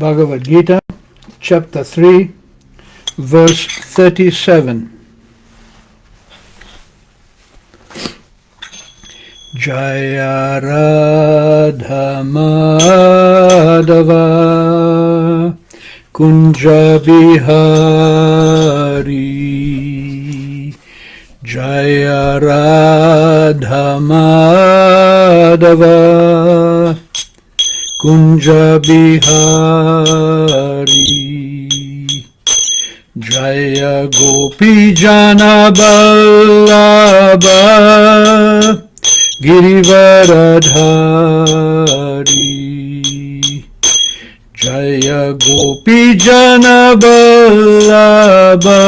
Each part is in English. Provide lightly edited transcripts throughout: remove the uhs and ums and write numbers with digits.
Bhagavad Gita, chapter 3, verse 37. Jaya Radha Madhava Kunja Bihari. Jaya Radha Madhava Kunja Bihari. Jaya Gopi Jana Vallabha Girivaradhari. Jaya Gopi Jana Vallabha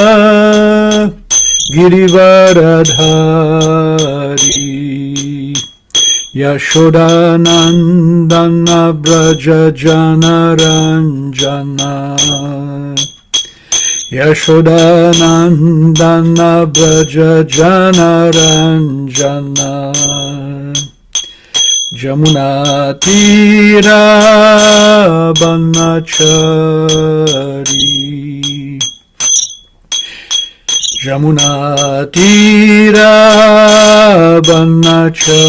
Girivaradhari. Yashodanandana Braja Jana Ranjana. Yashodanandana Braja Jana Ranjana. Jamuna Tira Banachari. Jamuna Tira Banachari.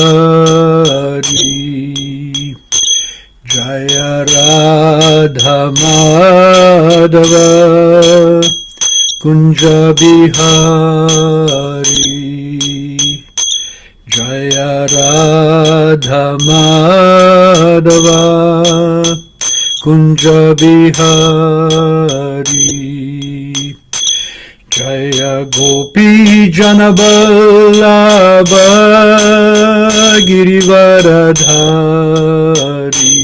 Jaya Radha Madhava Kunja Bihari. Jaya Radha Madhava Kunja Bihari. Jaya Gopi Jana Vallabha Girivaradhari.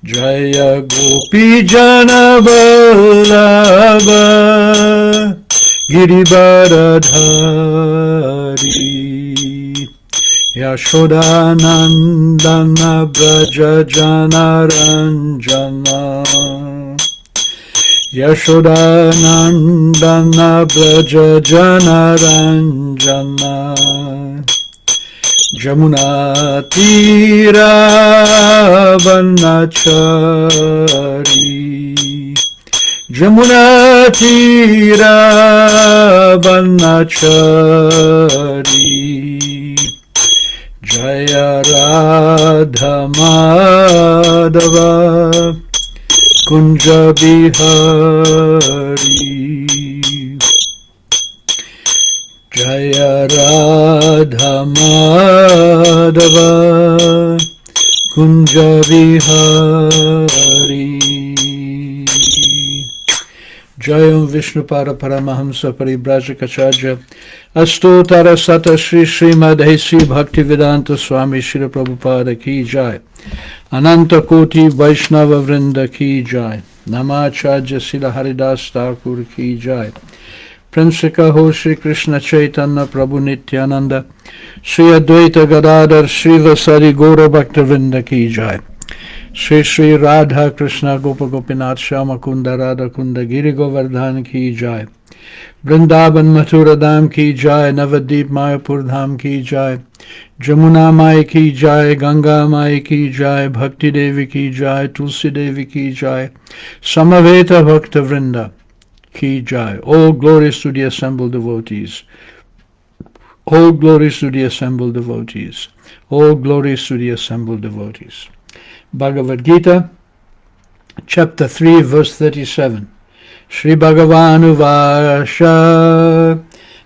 Jaya Gopi Jana Vallabha Girivaradhari. Yashodanandana Braja Jana Ranjana. Yashodanandana Braja Jana Ranjana. Jamuna Tira Vanachari. Jamuna Tira Vanachari. Jaya Radha Madhava Kunja Bihari. Jaya Radha Madhava Kunja Bihari. Jayam Vishnupada Paramahamsa Paribrajakacarya Astotara Sata Shri Srimadhesi Bhaktivedanta Swami Shri Prabhupada Ki Jai. Ananta Koti Vaishnava Vrinda Ki Jai. Namacharya Sila Haridas Thakur Ki Jai. Prinsika Ho Shri Krishna Chaitanya Prabhu Nityananda Shri Advaita Gadadhar Shri Vasari Gaura Bhakta Vrinda Ki Jai. Shri Shri Radha Krishna Gopa Gopinath Shama Kunda Radha Kunda Giri Govardhan Ki Jai. Vrindavan Mathura Dham Ki Jai. Navadip Mayapur Dham Ki Jai. Jamuna Mai Ki Jai. Ganga Mai Ki Jai. Bhakti Devi Ki Jai. Tulsi Devi Ki Jai. Samaveta Bhakta Vrinda Ki Jai. All glories to the assembled devotees. All glories to the assembled devotees. All glories to the assembled devotees. Bhagavad Gita, chapter 3, verse 37. Shri Bhagavan Uvasha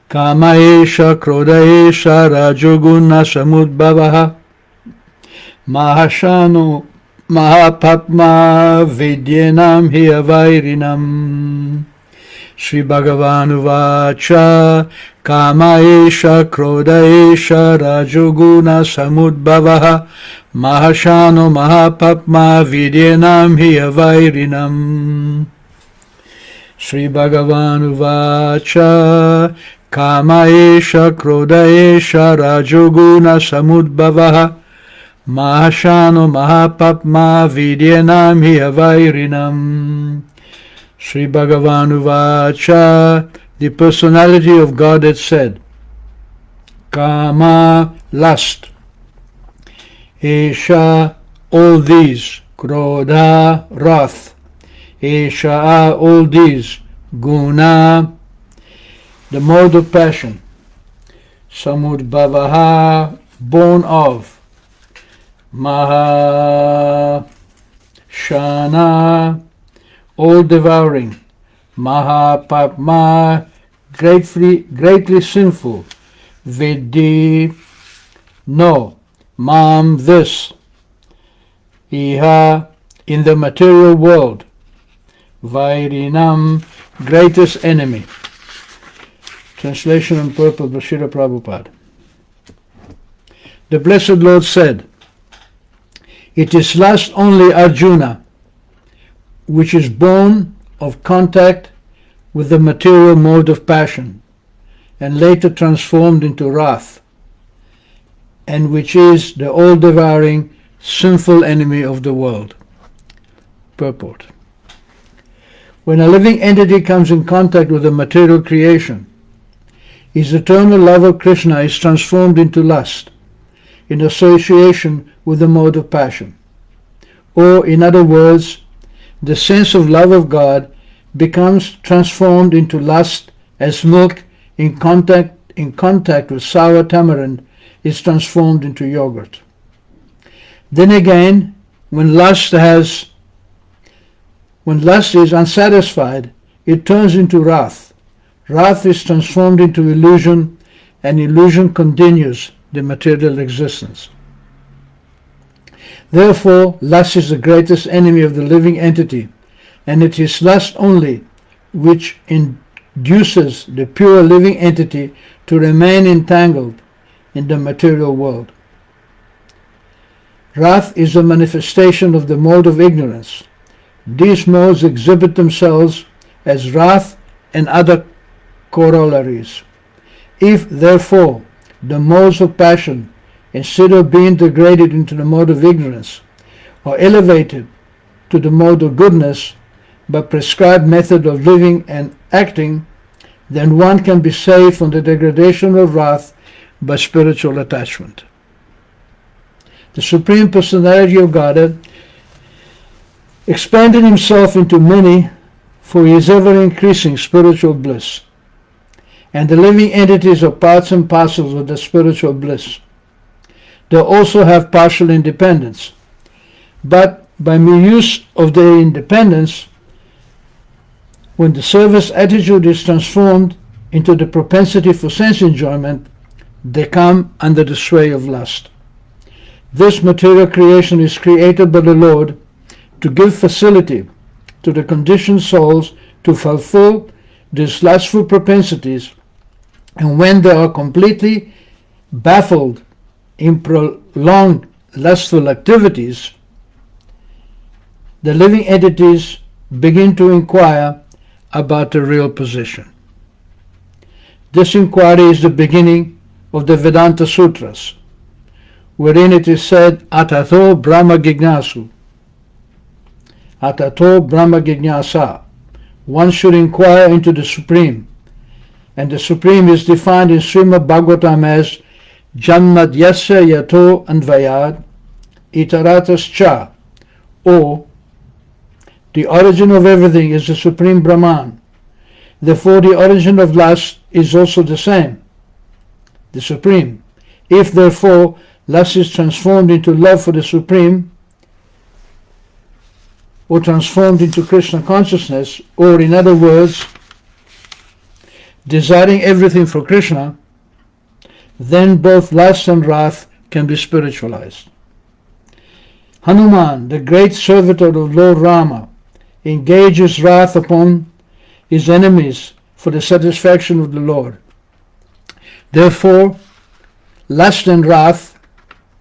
Kamaesha Krodaesha Rajoguna Samudbhavaha Mahashanu Mahapatma Vidyanam Hiyavairinam. Shri Bhagavan Uvacha Kamaesha Krodaesha Rajoguna Samudbhavaha Mahashano Mahapatma Vidyanam Hiyavairinam. Shri Bhagavan Uvacha Kamaesha Krodaesha Rajoguna Samudbhavaha Mahashano Mahapatma Vidyanam Hiyavairinam. Shri Bhagavan Uvacha, the personality of God had said, Kama, lust, Esha, all these, Krodha, wrath. Esha, all these. Guna, the mode of passion. Samudbhavaha, born of. Maha, Shana, all devouring. Mahapapma, greatly sinful. Vidhi, no. Mam, this. Iha, in the material world. Vairinam, greatest enemy. Translation and purport by Srila Prabhupada. The Blessed Lord said, it is lust only, Arjuna, which is born of contact with the material mode of passion, and later transformed into wrath, and which is the all-devouring, sinful enemy of the world. Purport. When a living entity comes in contact with the material creation, his eternal love of Krishna is transformed into lust, in association with the mode of passion. Or, in other words, the sense of love of God becomes transformed into lust as milk in contact with sour tamarind is transformed into yogurt. Then again, when lust is unsatisfied, it turns into wrath. Wrath is transformed into illusion, and illusion continues the material existence. Therefore, lust is the greatest enemy of the living entity, and it is lust only which induces the pure living entity to remain entangled in the material world. Wrath is a manifestation of the mode of ignorance. These modes exhibit themselves as wrath and other corollaries. If, therefore, the modes of passion, instead of being degraded into the mode of ignorance, are elevated to the mode of goodness by prescribed method of living and acting, then one can be saved from the degradation of wrath by spiritual attachment. The Supreme Personality of Godhead expanded himself into many for his ever-increasing spiritual bliss, and the living entities are parts and parcels of the spiritual bliss. They also have partial independence, but by mere use of their independence, when the service attitude is transformed into the propensity for sense enjoyment, they come under the sway of lust. This material creation is created by the Lord to give facility to the conditioned souls to fulfill these lustful propensities, and when they are completely baffled in prolonged lustful activities, the living entities begin to inquire about the real position. This inquiry is the beginning of the Vedanta Sutras, wherein it is said, Atato Brahma Gignasu, Atato Brahma Gignasa. One should inquire into the Supreme, and the Supreme is defined in Srimad Bhagavatam as Janmadyasya Yato Anvayad Itaratas Cha, or the origin of everything is the Supreme Brahman. Therefore the origin of lust is also the same, the Supreme. If therefore lust is transformed into love for the Supreme, or transformed into Krishna consciousness, or in other words, desiring everything for Krishna, then both lust and wrath can be spiritualized. Hanuman, the great servitor of Lord Rama, engages wrath upon his enemies for the satisfaction of the Lord. Therefore, lust and wrath,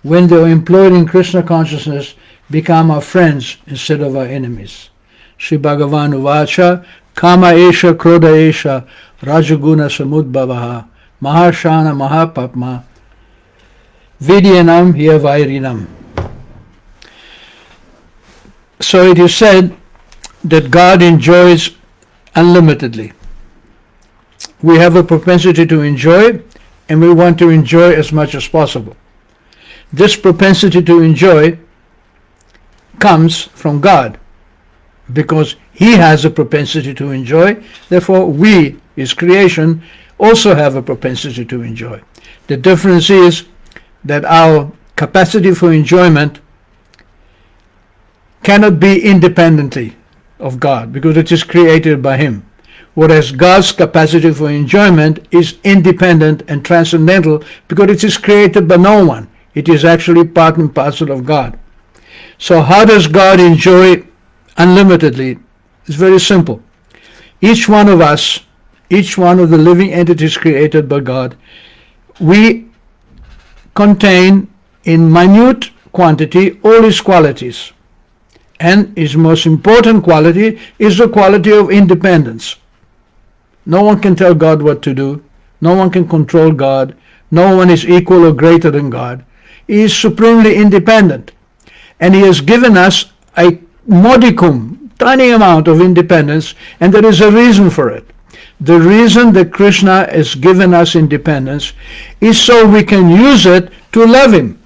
when they are employed in Krishna consciousness, become our friends instead of our enemies. Sri Bhagavan Uvacha, Kama Esha Krodha Esha Rajaguna Samudbhavaha Mahashana Mahapapma Vidyanam Hyavairinam. So it is said that God enjoys unlimitedly. We have a propensity to enjoy, and we want to enjoy as much as possible. This propensity to enjoy comes from God, because he has a propensity to enjoy. Therefore, we, his creation, also have a propensity to enjoy. The difference is that our capacity for enjoyment cannot be independently of God, because it is created by him. Whereas God's capacity for enjoyment is independent and transcendental, because it is created by no one. It is actually part and parcel of God. So how does God enjoy unlimitedly? It's very simple. Each one of us, each one of the living entities created by God, we contain in minute quantity all his qualities. And his most important quality is the quality of independence. No one can tell God what to do. No one can control God. No one is equal or greater than God. He is supremely independent. And he has given us a modicum, tiny amount of independence, and there is a reason for it. The reason that Krishna has given us independence is so we can use it to love him.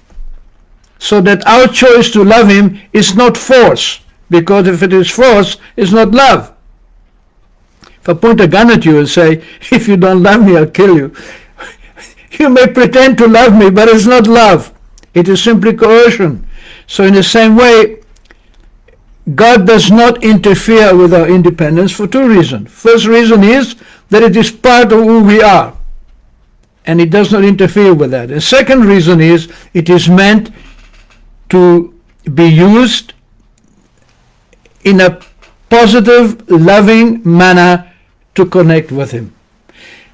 So that our choice to love him is not force, because if it is force, it's not love. If I point a gun at you and say, if you don't love me, I'll kill you, you may pretend to love me, but it's not love. It is simply coercion. So in the same way, God does not interfere with our independence for two reasons. First reason is that it is part of who we are, and it does not interfere with that. The second reason is it is meant to be used in a positive, loving manner to connect with him.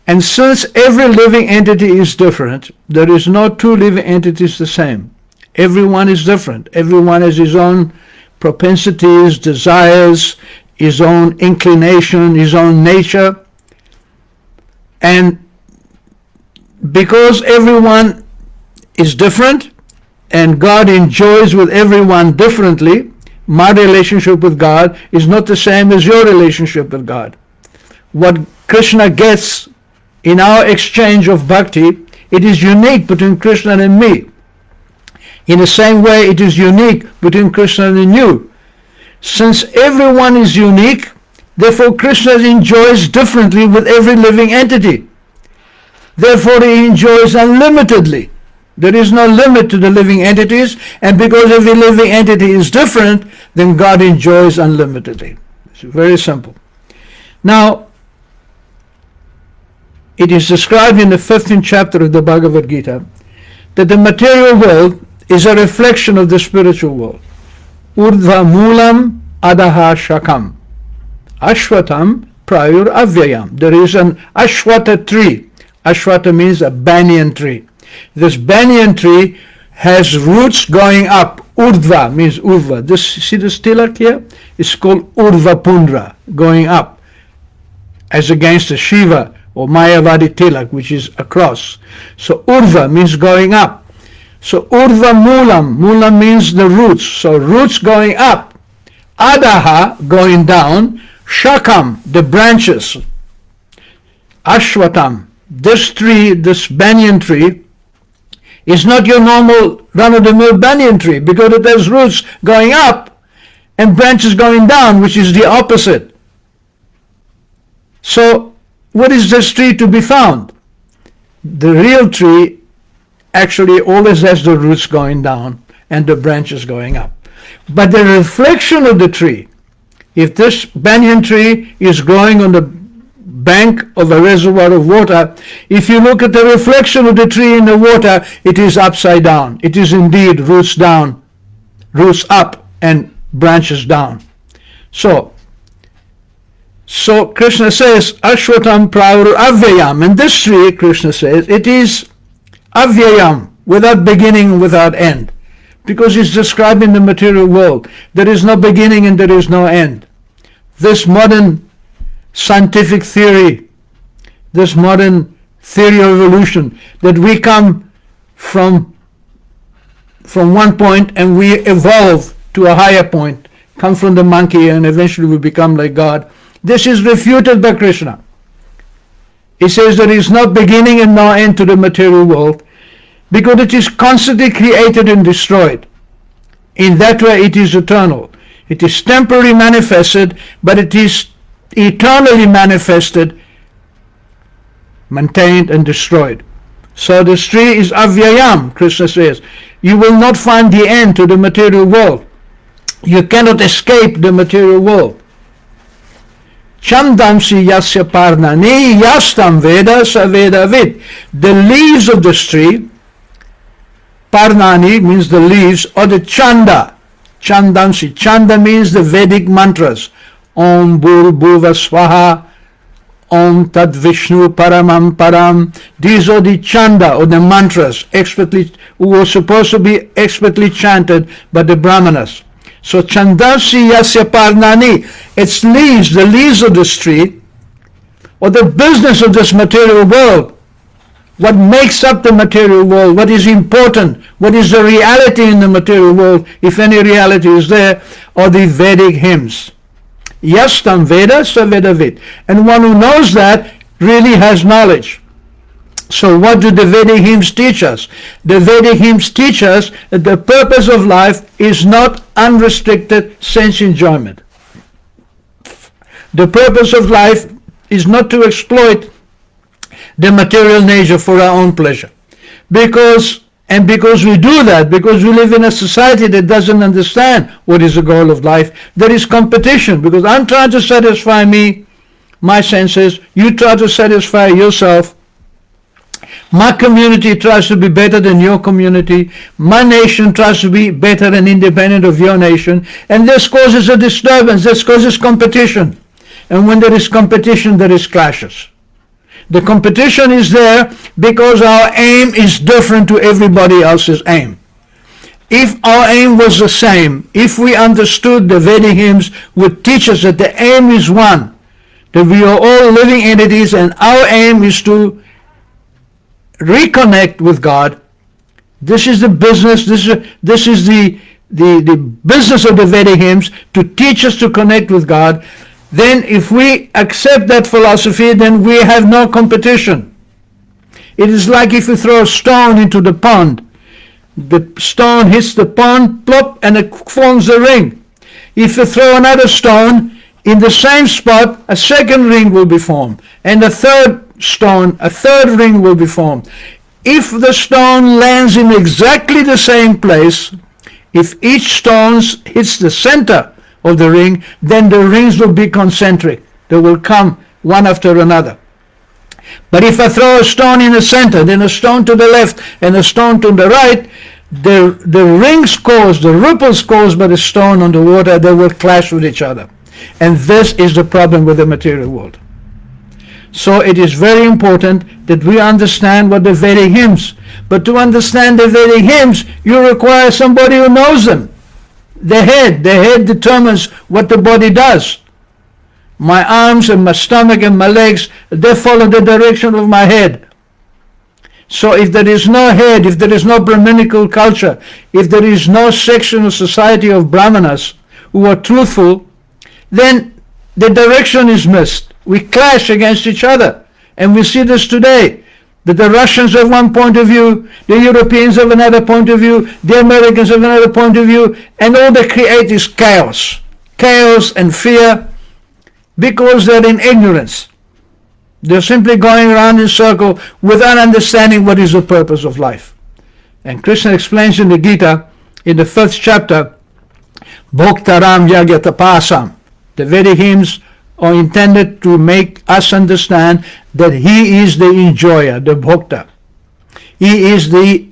And since every living entity is different, there is no two living entities the same. Everyone is different. Everyone has his own propensities, desires, his own inclination, his own nature. And because everyone is different and God enjoys with everyone differently, my relationship with God is not the same as your relationship with God. What Krishna gets in our exchange of bhakti, it is unique between Krishna and me. In the same way, it is unique between Krishna and you. Since everyone is unique, therefore Krishna enjoys differently with every living entity. Therefore he enjoys unlimitedly. There is no limit to the living entities, and because every living entity is different, then God enjoys unlimitedly. It's very simple. Now, it is described in the 15th chapter of the Bhagavad Gita that the material world is a reflection of the spiritual world. Urdhva moolam adaha shakam. Ashwatam prayur avyayam. There is an ashwata tree. Ashwata means a banyan tree. This banyan tree has roots going up. Urdhva means urva. See this tilak here? It's called urva pundra, going up, as against the Shiva or Mayavadi tilak, which is a cross. So urva means going up. So urdhva moolam, moolam means the roots. So roots going up. Adaha, going down. Shakam, the branches. Ashwatam, this tree, this banyan tree, is not your normal run-of-the-mill banyan tree, because it has roots going up and branches going down, which is the opposite. So what is this tree to be found? The real tree actually always has the roots going down and the branches going up. But the reflection of the tree, if this banyan tree is growing on the bank of a reservoir of water, if you look at the reflection of the tree in the water, it is upside down. It is indeed roots down, roots up, and branches down. So Krishna says, Ashwatam prayur avyayam. And this tree, Krishna says, it is avyayam, without beginning, without end. Because it's described in the material world. There is no beginning and there is no end. This modern scientific theory, this modern theory of evolution, that we come from one point and we evolve to a higher point, come from the monkey and eventually we become like God. This is refuted by Krishna. He says there is no beginning and no end to the material world, because it is constantly created and destroyed. In that way it is eternal. It is temporarily manifested, but it is eternally manifested, maintained and destroyed. So this tree is avyayam, Krishna says. You will not find the end to the material world. You cannot escape the material world. Chandamsi yasya parnani yastam veda sa veda vid. The leaves of this tree, parnani means the leaves, or the chanda. Chandamsi. Chanda means the Vedic mantras. Om Bhur Bhuva Swaha, Om Tat Vishnu Paramam Param. These are the chanda, or the mantras, expertly, who were supposed to be expertly chanted by the Brahmanas. So Chandasi Yasya Parnani, its leaves, the leaves of this tree, or the business of this material world, what makes up the material world, what is important, what is the reality in the material world, if any reality is there, or the Vedic hymns. Yastam Veda sa Veda Vid. And one who knows that really has knowledge. So what do the Vedic hymns teach us? The Vedic hymns teach us that the purpose of life is not unrestricted sense enjoyment. The purpose of life is not to exploit the material nature for our own pleasure. Because we do that, because we live in a society that doesn't understand what is the goal of life, there is competition, because I'm trying to satisfy me, my senses, you try to satisfy yourself. My community tries to be better than your community. My nation tries to be better and independent of your nation. And this causes a disturbance, this causes competition. And when there is competition, there is clashes. The competition is there because our aim is different to everybody else's aim. If our aim was the same, if we understood the Vedic hymns would teach us that the aim is one, that we are all living entities and our aim is to reconnect with God. This is the business, this is the business of the Vedic hymns, to teach us to connect with God. Then if we accept that philosophy, then we have no competition. It is like if you throw a stone into the pond. The stone hits the pond, plop, and it forms a ring. If you throw another stone in the same spot, a second ring will be formed. And a third stone, a third ring will be formed. If the stone lands in exactly the same place, if each stone hits the center of the ring, then the rings will be concentric. They will come one after another. But if I throw a stone in the center, then a stone to the left and a stone to the right, the rings caused, the ripples caused by the stone on the water, they will clash with each other. And this is the problem with the material world. So it is very important that we understand what the Vedic hymns. But to understand the Vedic hymns, you require somebody who knows them. The head determines what the body does. My arms and my stomach and my legs, they follow the direction of my head. So if there is no head, if there is no Brahminical culture, if there is no section of society of Brahmanas who are truthful, then the direction is missed. We clash against each other. And we see this today, that the Russians have one point of view, the Europeans have another point of view, the Americans have another point of view, and all they create is chaos. Chaos and fear, because they're in ignorance. They're simply going around in a circle without understanding what is the purpose of life. And Krishna explains in the Gita, in the 1st chapter, Bhoktaram Yagyatapasam. The Vedic hymns are intended to make us understand that he is the enjoyer, the bhokta. He is the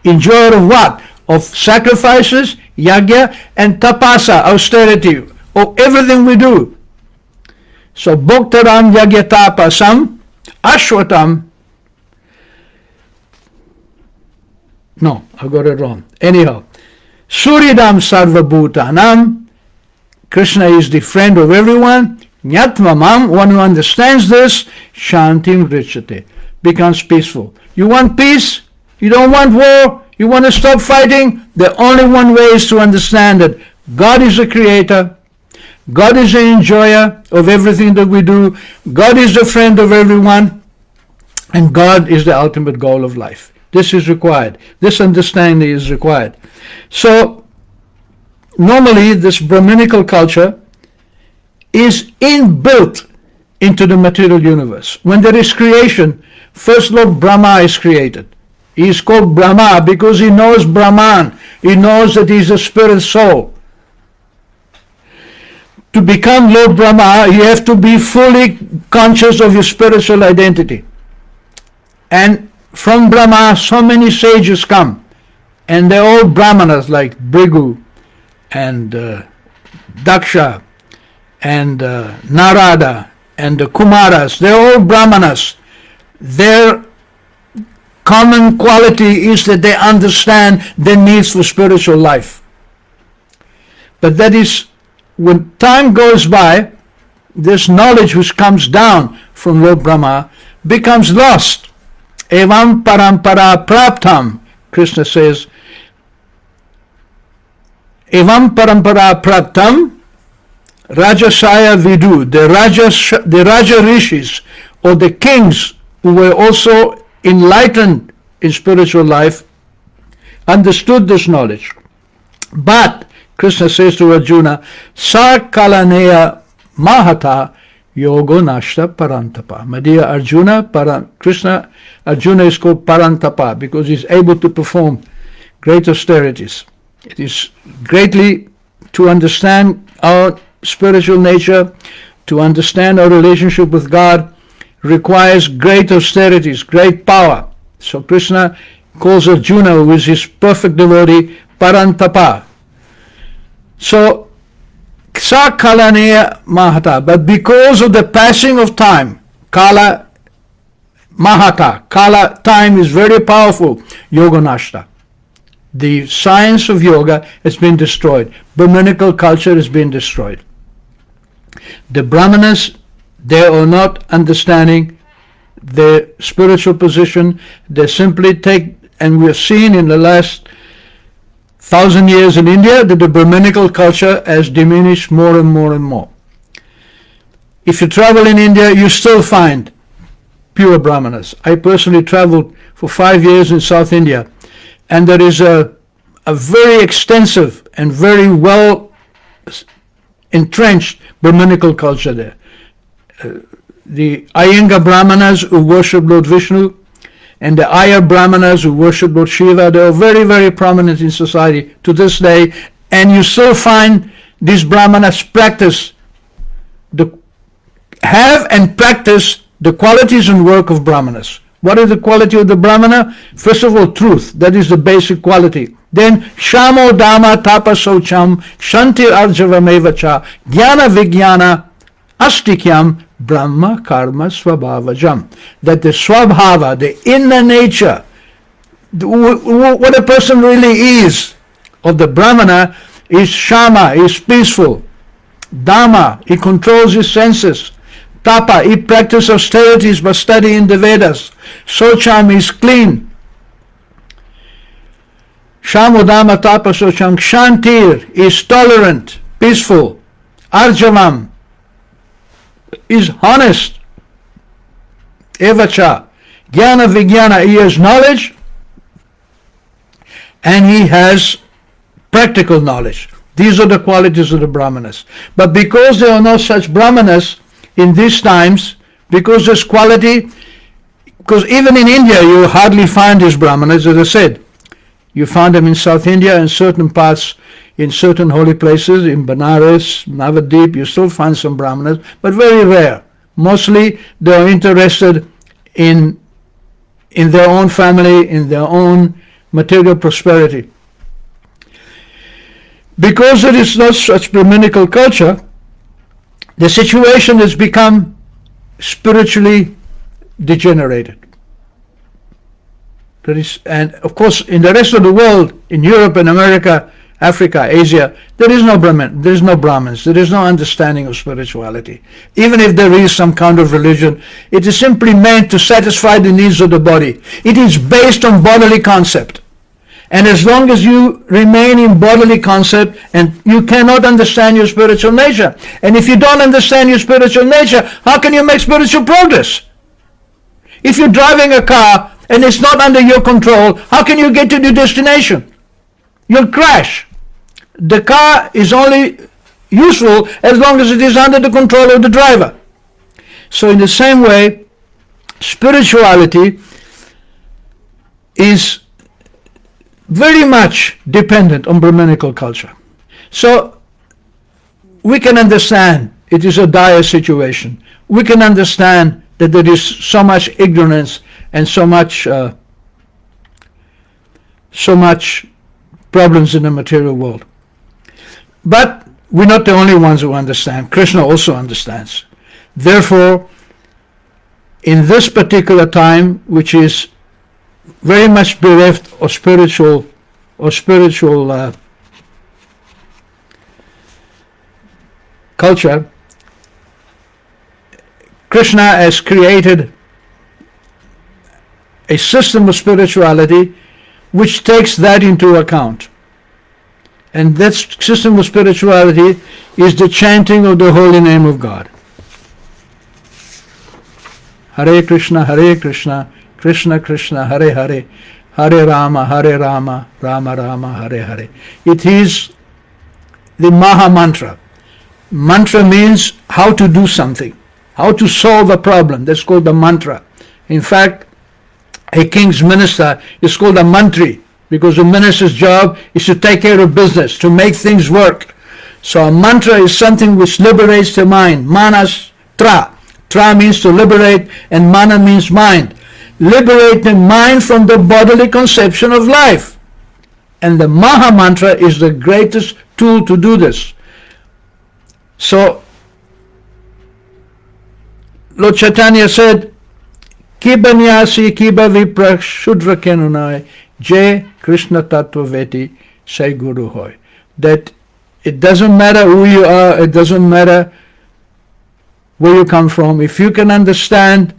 enjoyer of what? Of sacrifices, yagya, and tapasa, austerity, of everything we do. So bhoktaram yagyatapasam ashwatam. No, I got it wrong. Anyhow, suridam sarvabhutanam. Krishna is the friend of everyone. Nyatmamam, one who understands this, shantim richate, becomes peaceful. You want peace? You don't want war? You want to stop fighting? The only one way is to understand that God is the creator. God is the enjoyer of everything that we do. God is the friend of everyone. And God is the ultimate goal of life. This is required. This understanding is required. So, normally this Brahminical culture is inbuilt into the material universe. When there is creation, first Lord Brahma is created. He is called Brahma because he knows Brahman. He knows that he is a spirit soul. To become Lord Brahma, you have to be fully conscious of your spiritual identity. And from Brahma, so many sages come. And they're all Brahmanas like Bhrigu and Daksha and Narada and the Kumaras. They're all Brahmanas. Their common quality is that they understand the needs for spiritual life. But that is, when time goes by, this knowledge which comes down from Lord Brahma becomes lost. Evam parampara praptam, Krishna says, Evam parampara praptam Rajasaya Vidu, the Raja Rishis, or the kings who were also enlightened in spiritual life, understood this knowledge. But, Krishna says to Arjuna, Sa kalaneya mahata yogo nashta parantapa. My dear Arjuna, Arjuna is called parantapa because he's able to perform great austerities. It is greatly to understand our spiritual nature, to understand our relationship with God, requires great austerities, great power. So Krishna calls Arjuna, who is his perfect devotee, Parantapa. So, Ksa Kalaneya Mahata, but because of the passing of time, Kala Mahata, Kala, time is very powerful, Yoga Nashta. The science of yoga has been destroyed. Brahminical culture has been destroyed. The Brahmanas, they are not understanding their spiritual position. They simply take, and we have seen in the last 1,000 years in India that the Brahminical culture has diminished more and more and more. If you travel in India, you still find pure Brahmanas. I personally traveled for 5 years in South India, and there is a very extensive and very well entrenched Brahminical culture there. The Iyengar Brahmanas who worship Lord Vishnu and the Iyer Brahmanas who worship Lord Shiva, they are very, very prominent in society to this day, and you still find these Brahmanas have and practice the qualities and work of Brahmanas. What is the quality of the Brahmana? First of all, truth. That is the basic quality. Then, Shamo Dhamma Tapa Socham Shantir Arjavameva Cha Jnana Vijnana Astikyam Brahma Karma Swabhavajam. That the Swabhava, the inner nature, what a person really is of the Brahmana is Shama, is peaceful. Dhamma, he controls his senses. Tapa, he practices austerities by studying the Vedas. Socham is clean. Shamodama Tapa Socham. Shantir is tolerant, peaceful. Arjavam is honest. Evacha. Jnana Vijnana, he has knowledge and he has practical knowledge. These are the qualities of the Brahmanas. But because there are no such Brahmanas in these times, because this quality, because even in India you hardly find these Brahmanas, as I said. You find them in South India and certain parts, in certain holy places, in Benares, Navadvip, you still find some Brahmanas, but very rare. Mostly they are interested in their own family, in their own material prosperity. Because there is not such Brahminical culture, the situation has become spiritually degenerated. And of course, in the rest of the world, in Europe and America, Africa, Asia, there is no Brahmins, there is no understanding of spirituality. Even if there is some kind of religion, it is simply meant to satisfy the needs of the body. It is based on bodily concept. And as long as you remain in bodily concept, and you cannot understand your spiritual nature. And if you don't understand your spiritual nature, how can you make spiritual progress? If you're driving a car and it's not under your control, how can you get to the destination? You'll crash. the car is only useful as long as it is under the control of the driver. So in the same way, spirituality is very much dependent on Brahmanical culture. So we can understand it is a dire situation. We can understand that there is so much ignorance and so much problems in the material world. But we're not the only ones who understand. Krishna also understands. Therefore, in this particular time, which is very much bereft of spiritual culture, Krishna has created a system of spirituality which takes that into account. And that system of spirituality is the chanting of the holy name of God. Hare Krishna, Krishna Krishna, Hare Hare, Hare Rama, Rama Rama, Hare Hare. It is the Maha Mantra. Mantra means how to do something, how to solve a problem. That's called the mantra. In fact, a king's minister is called a mantri, because the minister's job is to take care of business, to make things work. So a mantra is something which liberates the mind. Manas tra. Tra means to liberate, and mana means mind. Liberate the mind from the bodily conception of life. And the Maha Mantra is the greatest tool to do this. So Lord Chaitanya said, Kiba Nyasi, Kiba Vipra Shudra Kenunai, Je Krishna Tattva Veti, Say Guru Hoy. That it doesn't matter who you are, it doesn't matter where you come from. If you can understand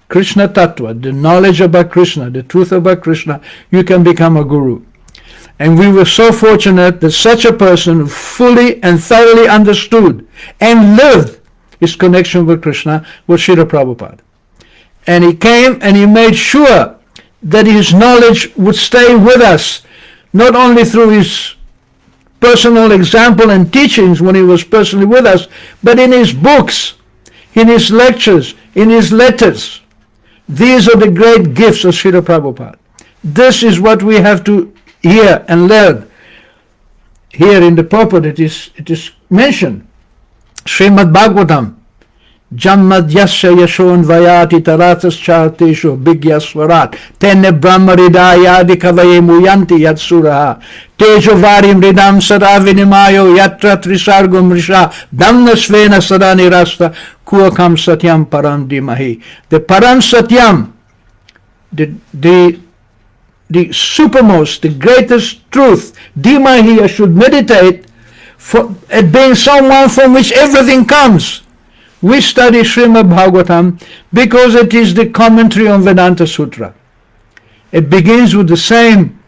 Krishna Tattva, the knowledge about Krishna, the truth about Krishna, you can become a guru. And we were so fortunate that such a person fully and thoroughly understood and lived his connection with Krishna was Srila Prabhupada. And he came and he made sure that his knowledge would stay with us, not only through his personal example and teachings when he was personally with us, but in his books, in his lectures, in his letters. These are the great gifts of Srila Prabhupada. This is what we have to hear and learn. Here in the purport it is mentioned. Srimad Bhagavatam. Jammadyasya yashon vayati taratas charteshu bigyaswarat tenne brahmaridayadi kavaye muyanti yatsuraha tejo varim ridam sada vinimayo yatra trisargum risha damnasvena sada nirasta kuakam satyam param dimahi. The param satyam, the supermost, the greatest truth, dimahi, I should meditate at being someone from which everything comes. We study Srimad Bhagavatam because it is the commentary on Vedanta Sutra. It begins with the same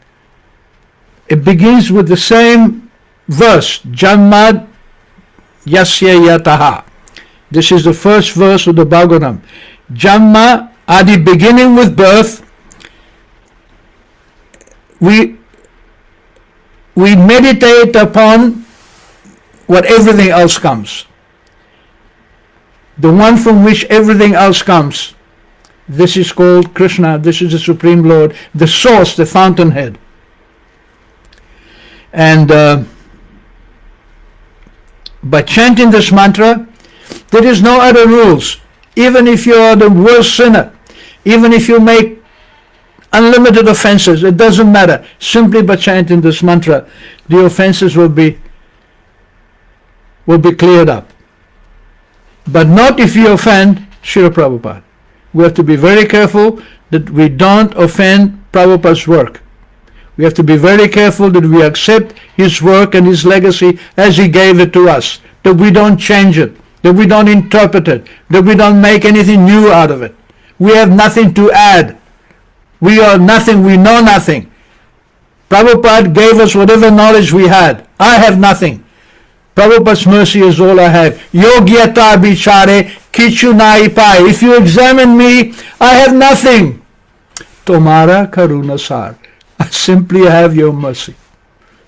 verse, Jammad Yasya Yataha. This is the first verse of the Bhagavatam. Jamma, Adi, beginning with birth. We meditate upon what everything else comes. The one from which everything else comes. This is called Krishna. This is the Supreme Lord, the source, the fountainhead. And by chanting this mantra, there is no other rules. Even if you are the worst sinner, even if you make unlimited offenses, it doesn't matter. Simply by chanting this mantra, the offenses will be cleared up. But not if you offend Srila Prabhupada. We have to be very careful that we don't offend Prabhupada's work. We have to be very careful that we accept his work and his legacy as he gave it to us. That we don't change it. That we don't interpret it. That we don't make anything new out of it. We have nothing to add. We are nothing. We know nothing. Prabhupada gave us whatever knowledge we had. I have nothing. Prabhupada's mercy is all I have. Yogyata bichare kichu nai pai. If you examine me, I have nothing. Tomara karuna sar. I simply have your mercy.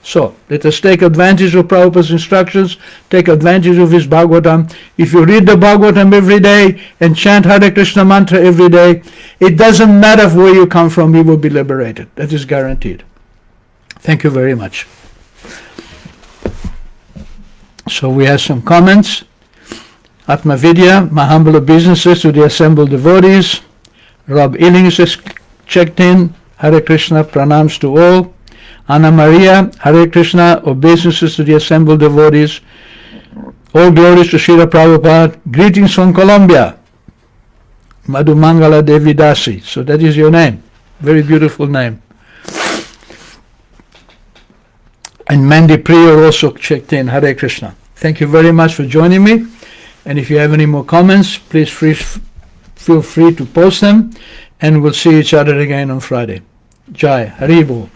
So, let us take advantage of Prabhupada's instructions, take advantage of his Bhagavatam. If you read the Bhagavatam every day and chant Hare Krishna mantra every day, it doesn't matter where you come from, you will be liberated. That is guaranteed. Thank you very much. So we have some comments. Atma Vidya, my humble obeisances to the assembled devotees. Rob Illings has checked in. Hare Krishna, pranams to all. Anna Maria, Hare Krishna, obeisances to the assembled devotees. All glories to Srila Prabhupada. Greetings from Colombia. Madhu Mangala Devi Dasi. So that is your name. Very beautiful name. And Mandy Priya also checked in. Hare Krishna. Thank you very much for joining me. And if you have any more comments, please feel free to post them. And we'll see each other again on Friday. Jai. Haribol.